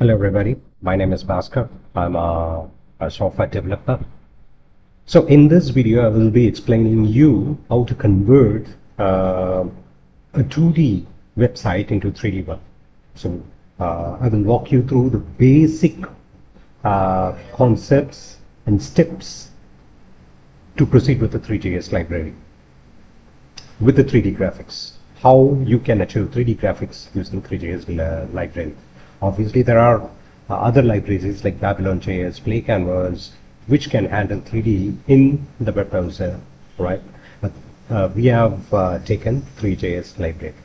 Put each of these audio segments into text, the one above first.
Hello everybody, my name is Bhaskar. I'm a software developer. So in this video I will be explaining you how to convert a 2D website into 3D one. So I will walk you through the basic concepts and steps to proceed with the threejs library with the 3D graphics. How you can achieve 3D graphics using threejs library. Obviously, there are other libraries like Babylon.js, Play Canvas, which can handle 3D in the web browser, right? But we have taken threejs library.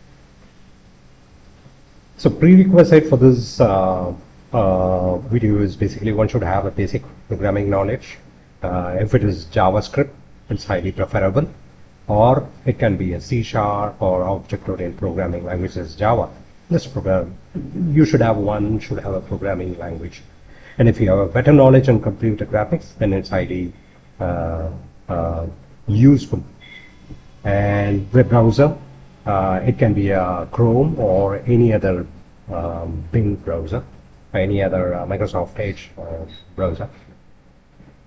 So prerequisite for this video is basically one should have a basic programming knowledge. If it is JavaScript, it's highly preferable, or it can be a C# or object-oriented programming language is Java. This program, you should have a programming language. And if you have a better knowledge on computer graphics, then it's highly useful. And web browser, it can be a Chrome or any other Bing browser, or any other Microsoft Edge browser.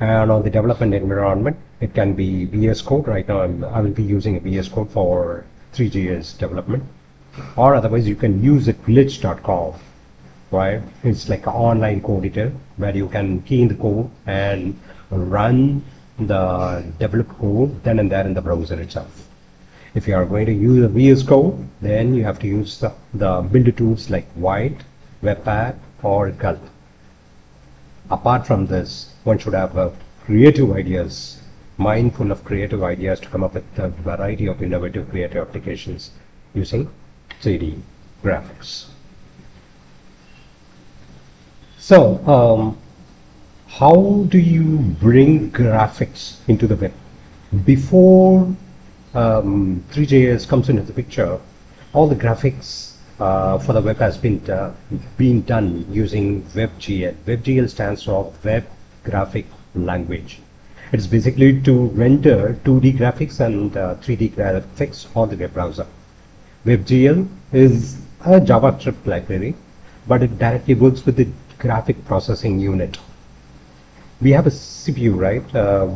And on the development environment, it can be VS Code. Right now, I will be using a VS Code for threejs development. Or otherwise you can use a glitch.com, right? It's like an online code editor where you can key in the code and run the developed code then and there in the browser itself. If you are going to use a VS Code, then you have to use the builder tools like White, Webpack or Gulp. Apart from this, one should have creative ideas, mindful of creative ideas to come up with a variety of innovative creative applications using 3D graphics. So, how do you bring graphics into the web? Before threejs comes into the picture, all the graphics for the web has been done using WebGL. WebGL stands for Web Graphic Language. It's basically to render 2D graphics and 3D graphics on the web browser. WebGL is a JavaScript library, but it directly works with the graphic processing unit. We have a CPU, right,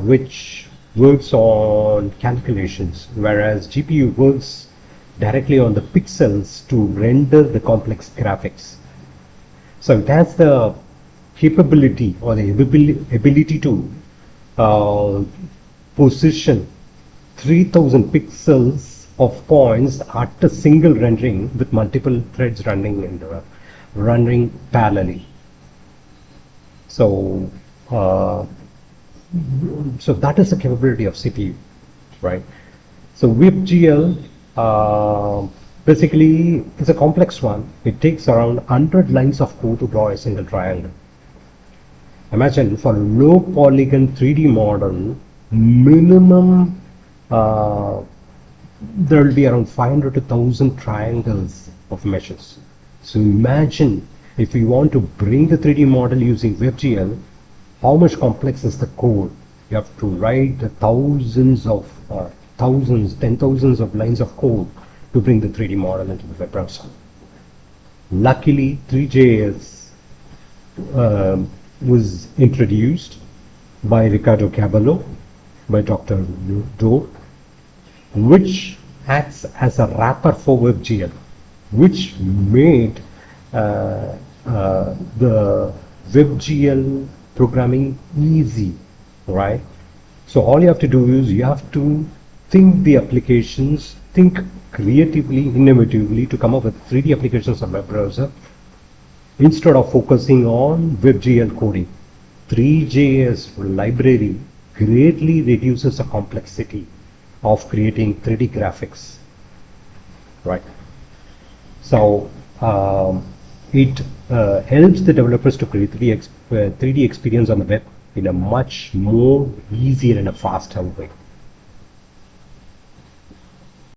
which works on calculations, whereas GPU works directly on the pixels to render the complex graphics. So it has the capability or the ability to position 3000 pixels of points at a single rendering with multiple threads running parallelly. So so that is the capability of CPU, right? So WebGL basically is a complex one. It takes around 100 lines of code to draw a single triangle. Imagine for a low polygon 3D model, minimum there will be around 500 to 1000 triangles of meshes. So imagine if you want to bring the 3D model using WebGL, how much complex is the code? You have to write thousands, ten thousands of lines of code to bring the 3D model into the web browser. Luckily, threejs was introduced by Ricardo Caballo, by Dr. Dore, which acts as a wrapper for WebGL, which made the WebGL programming easy, right? So all you have to do is you have to think the applications, think creatively, innovatively to come up with 3D applications on web browser instead of focusing on WebGL coding. threejs library greatly reduces the complexity of creating 3D graphics, right? So it helps the developers to create 3D experience on the web in a much more easier and a faster way.